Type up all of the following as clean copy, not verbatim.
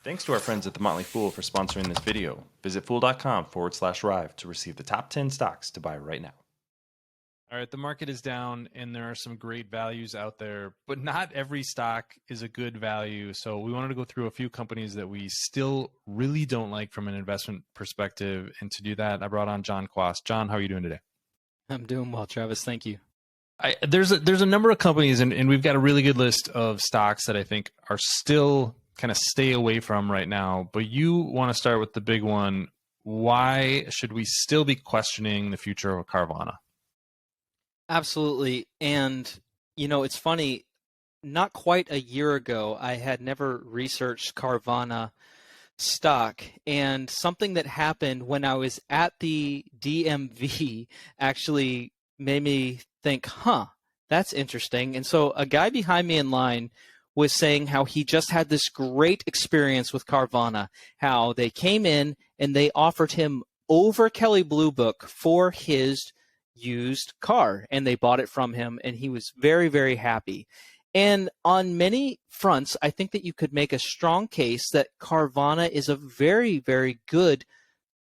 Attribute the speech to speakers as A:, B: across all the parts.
A: Thanks to our friends at The Motley Fool for sponsoring this video. Visit fool.com/Rive to receive the top 10 stocks to buy right now. All right, the market is down and there are some great values out there, but not every stock is a good value. So we wanted to go through a few companies that we still really don't like from an investment perspective. And to do that, I brought on Jon Quast. Jon, how are you doing today?
B: I'm doing well, Travis. Thank you.
A: There's a number of companies, and we've got a really good list of stocks that I think are still kind of stay away from right now. But you want to start with the big one. Why should we still be questioning the future of Carvana?
B: Absolutely. And, it's funny, not quite a year ago, I had never researched Carvana stock. And something that happened when I was at the DMV actually made me think, that's interesting. And so a guy behind me in line was saying how he just had this great experience with Carvana, how they came in and they offered him over Kelley Blue Book for his used car, and they bought it from him, and he was very, very happy. And on many fronts, I think that you could make a strong case that Carvana is a very, very good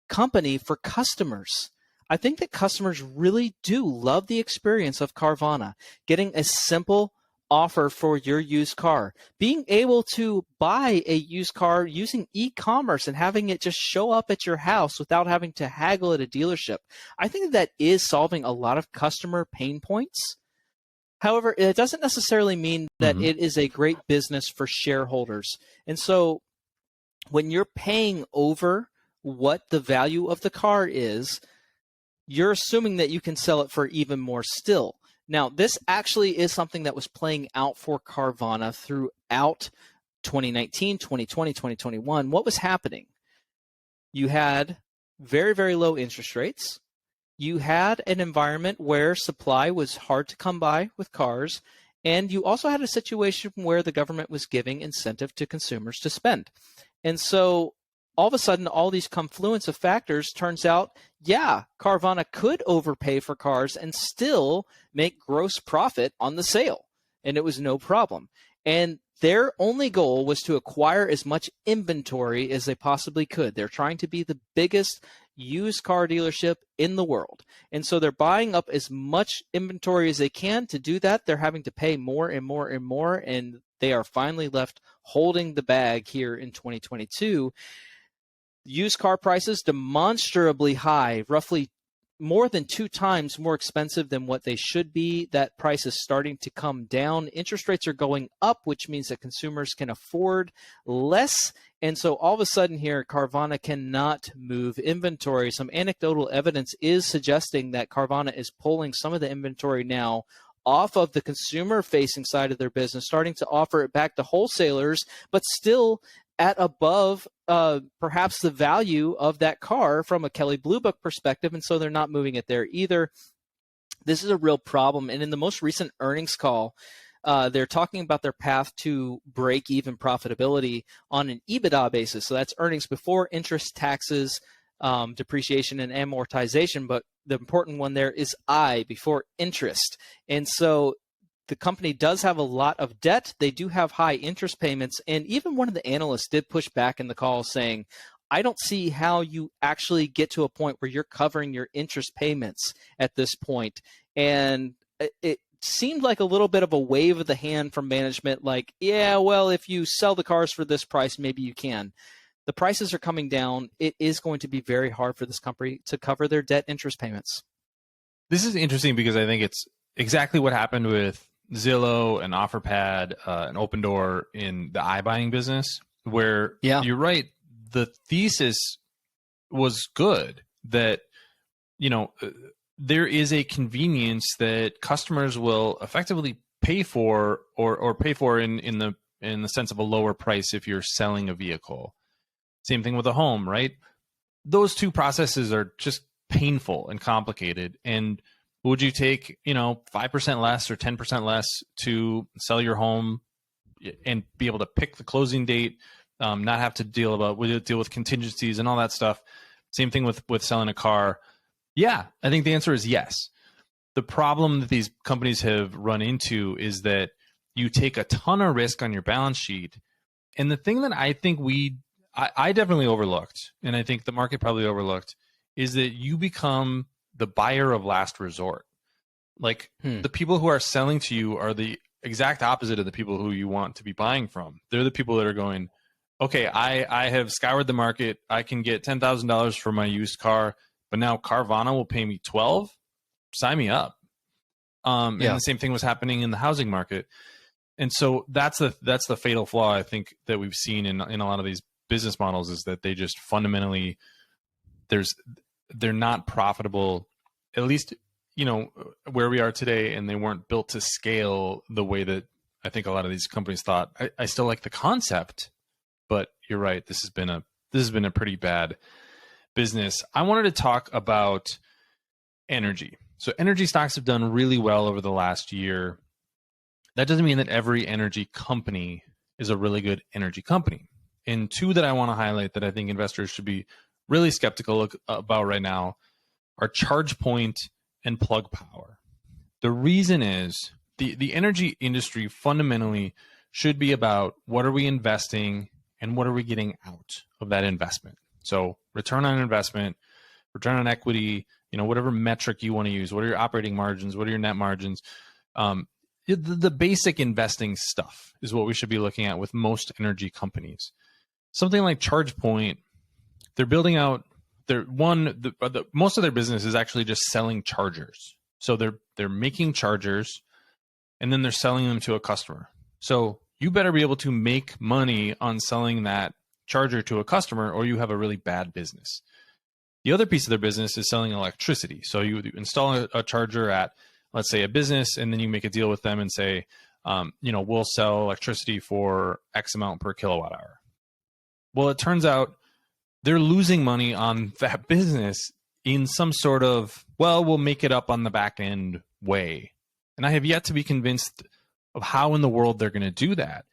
B: company for customers. I think that customers really do love the experience of Carvana, getting a simple offer for your used car, being able to buy a used car using e-commerce and having it just show up at your house without having to haggle at a dealership. I think that is solving a lot of customer pain points. However, it doesn't necessarily mean that it is a great business for shareholders. And so when you're paying over what the value of the car is, you're assuming that you can sell it for even more still. Now, this actually is something that was playing out for Carvana throughout 2019, 2020, 2021. What was happening? You had very, very low interest rates. You had an environment where supply was hard to come by with cars. And you also had a situation where the government was giving incentive to consumers to spend. And so all of a sudden, all these confluence of factors turns out, Carvana could overpay for cars and still make gross profit on the sale. And it was no problem. And their only goal was to acquire as much inventory as they possibly could. They're trying to be the biggest used car dealership in the world. And so they're buying up as much inventory as they can. To do that, they're having to pay more and more and more. And they are finally left holding the bag here in 2022. Used car prices demonstrably high, roughly more than 2 times more expensive than what they should be. That price is starting to come down. Interest rates are going up, which means that consumers can afford less. And so all of a sudden here, Carvana cannot move inventory. Some anecdotal evidence is suggesting that Carvana is pulling some of the inventory now off of the consumer-facing side of their business, starting to offer it back to wholesalers, but still at above perhaps the value of that car from a Kelley Blue Book perspective, and so they're not moving it there either. This is a real problem, and in the most recent earnings call, they're talking about their path to break-even profitability on an EBITDA basis. So that's earnings before interest, taxes, depreciation, and amortization, but the important one there is I, before interest. And so the company does have a lot of debt. They do have high interest payments. And even one of the analysts did push back in the call saying, I don't see how you actually get to a point where you're covering your interest payments at this point. And it seemed like a little bit of a wave of the hand from management, like, if you sell the cars for this price, maybe you can. The prices are coming down. It is going to be very hard for this company to cover their debt interest payments.
A: This is interesting because I think it's exactly what happened with Zillow and OfferPad and Opendoor in the iBuying business, where you're right. The thesis was good that, there is a convenience that customers will effectively pay for or pay for in the sense of a lower price if you're selling a vehicle. Same thing with a home, right? Those two processes are just painful and complicated. And would you take, 5% less or 10% less to sell your home and be able to pick the closing date, not have to deal with contingencies and all that stuff? Same thing with selling a car. Yeah, I think the answer is yes. The problem that these companies have run into is that you take a ton of risk on your balance sheet. And the thing that I think we I definitely overlooked, and I think the market probably overlooked, is that you become the buyer of last resort. Like the people who are selling to you are the exact opposite of the people who you want to be buying from. They're the people that are going, okay, I have scoured the market. I can get $10,000 for my used car, but now Carvana will pay me 12. Sign me up. And the same thing was happening in the housing market. And so that's the fatal flaw, I think, that we've seen in a lot of these business models, is that they just fundamentally they're not profitable, at least, where we are today, and they weren't built to scale the way that I think a lot of these companies thought. I still like the concept, but you're right. This has been a pretty bad business. I wanted to talk about energy. So energy stocks have done really well over the last year. That doesn't mean that every energy company is a really good energy company. And two that I want to highlight that I think investors should be really skeptical about right now are ChargePoint and Plug Power. The reason is the energy industry fundamentally should be about what are we investing and what are we getting out of that investment. So return on investment, return on equity, whatever metric you want to use. What are your operating margins? What are your net margins? The basic investing stuff is what we should be looking at with most energy companies. Something like ChargePoint, they're building out most of their business is actually just selling chargers. So they're making chargers and then they're selling them to a customer. So you better be able to make money on selling that charger to a customer, or you have a really bad business. The other piece of their business is selling electricity. So you install a charger at, let's say, a business, and then you make a deal with them and say, we'll sell electricity for X amount per kilowatt hour. Well, it turns out they're losing money on that business in some sort of, we'll make it up on the back end way. And I have yet to be convinced of how in the world they're going to do that.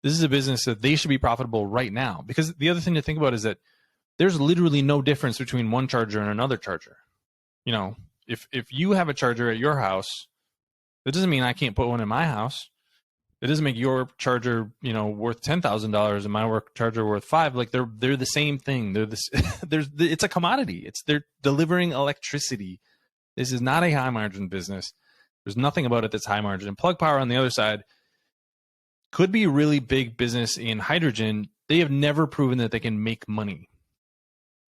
A: This is a business that they should be profitable right now. Because the other thing to think about is that there's literally no difference between one charger and another charger. If you have a charger at your house, that doesn't mean I can't put one in my house. It doesn't make your charger, worth $10,000 and my charger worth $5,000. Like they're the same thing. It's a commodity. They're delivering electricity. This is not a high margin business. There's nothing about it that's high margin. And Plug Power on the other side could be a really big business in hydrogen. They have never proven that they can make money.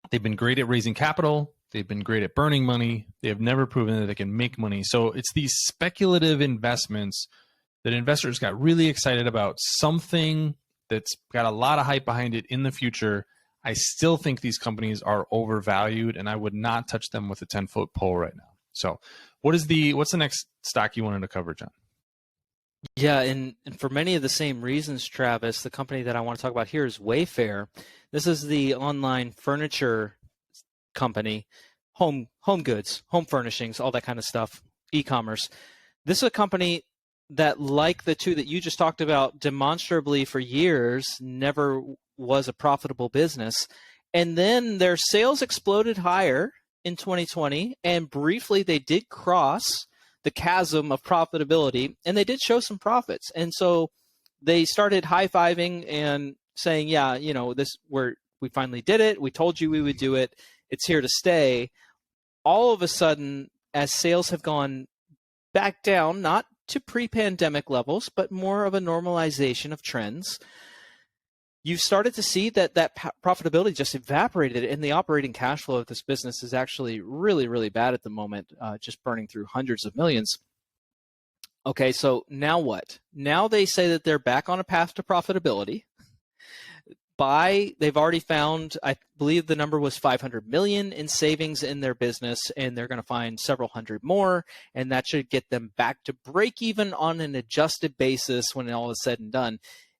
A: They've been great at raising capital. They've been great at burning money. They have never proven that they can make money. So it's these speculative investments that investors got really excited about, something that's got a lot of hype behind it in the future. I still think these companies are overvalued, and I would not touch them with a 10-foot pole right now. So what's the next stock you wanted to cover, John?
B: Yeah, and for many of the same reasons, Travis, the company that I want to talk about here is Wayfair. This is the online furniture company, home goods, home furnishings, all that kind of stuff, e-commerce. This is a company that, like the two that you just talked about, demonstrably for years never was a profitable business. And then their sales exploded higher in 2020, and briefly they did cross the chasm of profitability, and they did show some profits. And so they started high-fiving and saying, yeah, we finally did it. We told you we would do it. It's here to stay. All of a sudden, as sales have gone back down, not to pre-pandemic levels, but more of a normalization of trends, you've started to see that profitability just evaporated, and the operating cash flow of this business is actually really, really bad at the moment, just burning through hundreds of millions. Okay, so now what? Now they say that they're back on a path to profitability. They've already found, I believe the number was 500 million in savings in their business, and they're going to find several hundred more, and that should get them back to break even on an adjusted basis when all is said and done.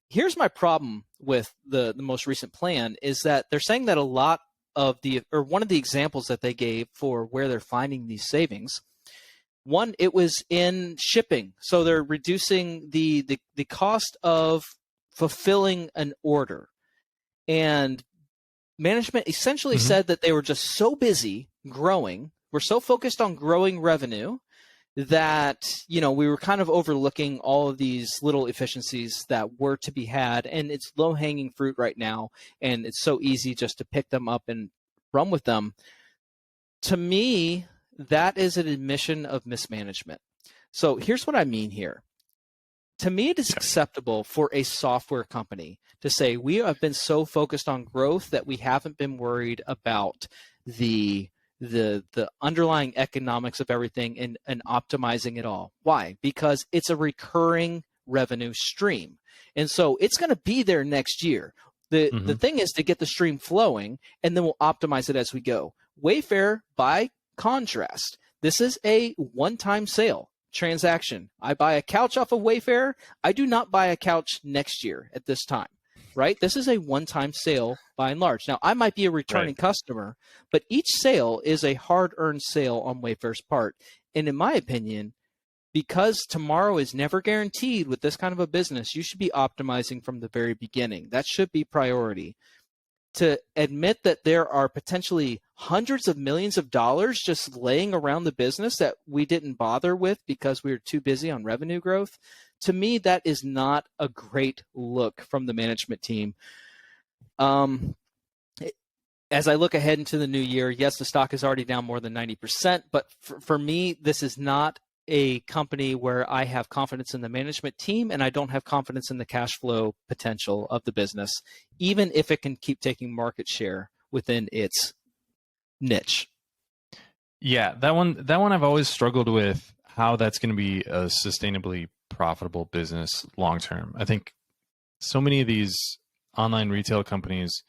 B: Here's my problem with the most recent plan is that they're saying that one of the examples that they gave for where they're finding these savings, it was in shipping. So they're reducing the cost of fulfilling an order. And management essentially said that they were just so busy growing, were so focused on growing revenue, that, we were kind of overlooking all of these little efficiencies that were to be had, and it's low-hanging fruit right now, and it's so easy just to pick them up and run with them. To me, that is an admission of mismanagement. So here's what I mean here. To me, it is acceptable for a software company to say, we have been so focused on growth that we haven't been worried about the underlying economics of everything and optimizing it all. Why? Because it's a recurring revenue stream. And so it's going to be there next year. The thing is to get the stream flowing, and then we'll optimize it as we go. Wayfair, by contrast, this is a one-time sale transaction. I buy a couch off of Wayfair. I do not buy a couch next year at this time, right? This is a one-time sale by and large. Now, I might be a returning customer, but each sale is a hard-earned sale on Wayfair's part. And in my opinion, because tomorrow is never guaranteed with this kind of a business, you should be optimizing from the very beginning. That should be priority. To admit that there are potentially hundreds of millions of dollars just laying around the business that we didn't bother with because we were too busy on revenue growth, to me, that is not a great look from the management team. As I look ahead into the new year, yes, the stock is already down more than 90%, but for me, this is not a company where I have confidence in the management team, and I don't have confidence in the cash flow potential of the business, even if it can keep taking market share within its niche.
A: Yeah, that one I've always struggled with, how that's going to be a sustainably profitable business long term. I think so many of these online retail companies,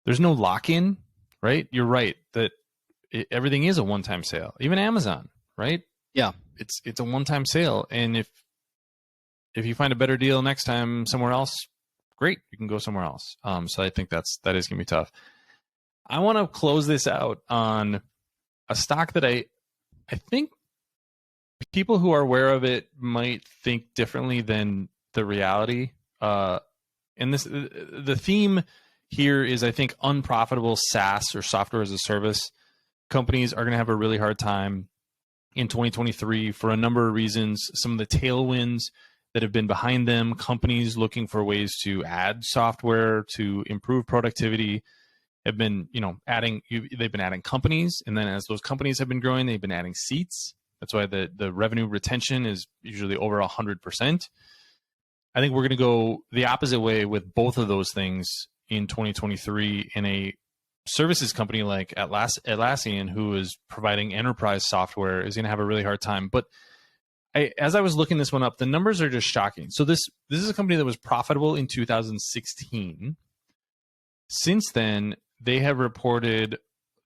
A: there's no lock-in, right? You're right that everything is a one-time sale. Even Amazon, right?
B: Yeah.
A: It's a one-time sale, and if you find a better deal next time somewhere else, great, you can go somewhere else. So I think that is gonna be tough. I want to close this out on a stock that I think people who are aware of it might think differently than the reality. And the theme here is, I think, unprofitable SaaS or software as a service companies are going to have a really hard time in 2023 for a number of reasons. Some of the tailwinds that have been behind them, companies looking for ways to add software to improve productivity, have been, they've been adding companies, and then as those companies have been growing, they've been adding seats. That's why the revenue retention is usually over 100%. I think we're going to go the opposite way with both of those things in 2023 in a services company like Atlassian, who is providing enterprise software, is going to have a really hard time. But as I was looking this one up, the numbers are just shocking. So this is a company that was profitable in 2016. Since then, they reported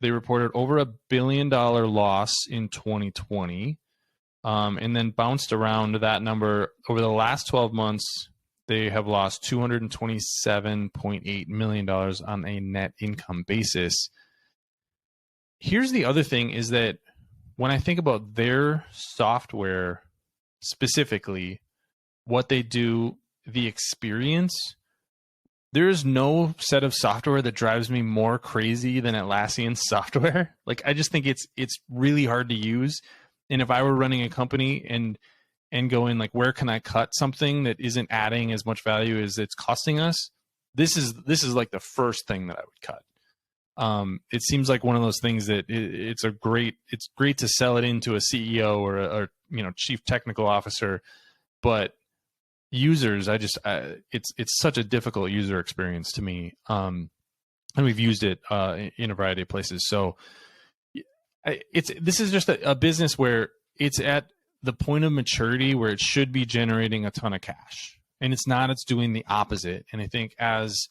A: over $1 billion loss in 2020, and then bounced around that number over the last 12 months. They have lost $227.8 million on a net income basis. Here's the other thing, is that when I think about their software specifically, what they do, the experience, there is no set of software that drives me more crazy than Atlassian's software. Like, I just think it's really hard to use. And if I were running a company and going like, where can I cut something that isn't adding as much value as it's costing us, this is like the first thing that I would cut. It seems like one of those things that it's great to sell it into a CEO or a chief technical officer, but users, it's such a difficult user experience to me. And we've used it in a variety of places. So this is just a business where it's at the point of maturity where it should be generating a ton of cash, and it's not. It's doing the opposite. And I think as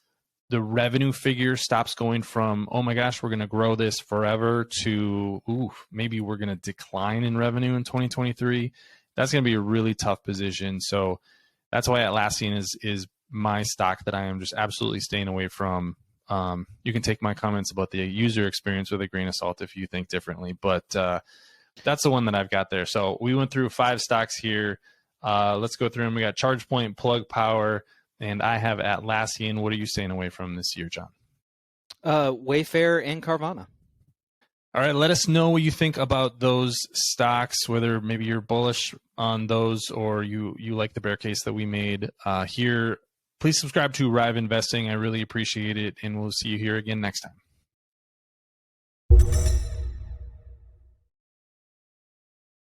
A: the revenue figure stops going from, oh my gosh, we're going to grow this forever, to, maybe we're going to decline in revenue in 2023, that's going to be a really tough position. So that's why Atlassian is my stock that I am just absolutely staying away from. You can take my comments about the user experience with a grain of salt if you think differently, but that's the one that I've got there. So we went through 5 stocks here. Let's go through them. We got ChargePoint, Plug Power, and I have Atlassian. What are you staying away from this year, John?
B: Wayfair and Carvana.
A: All right, let us know what you think about those stocks, whether maybe you're bullish on those or you like the bear case that we made here. Please subscribe to Rive Investing. I really appreciate it, and we'll see you here again next time.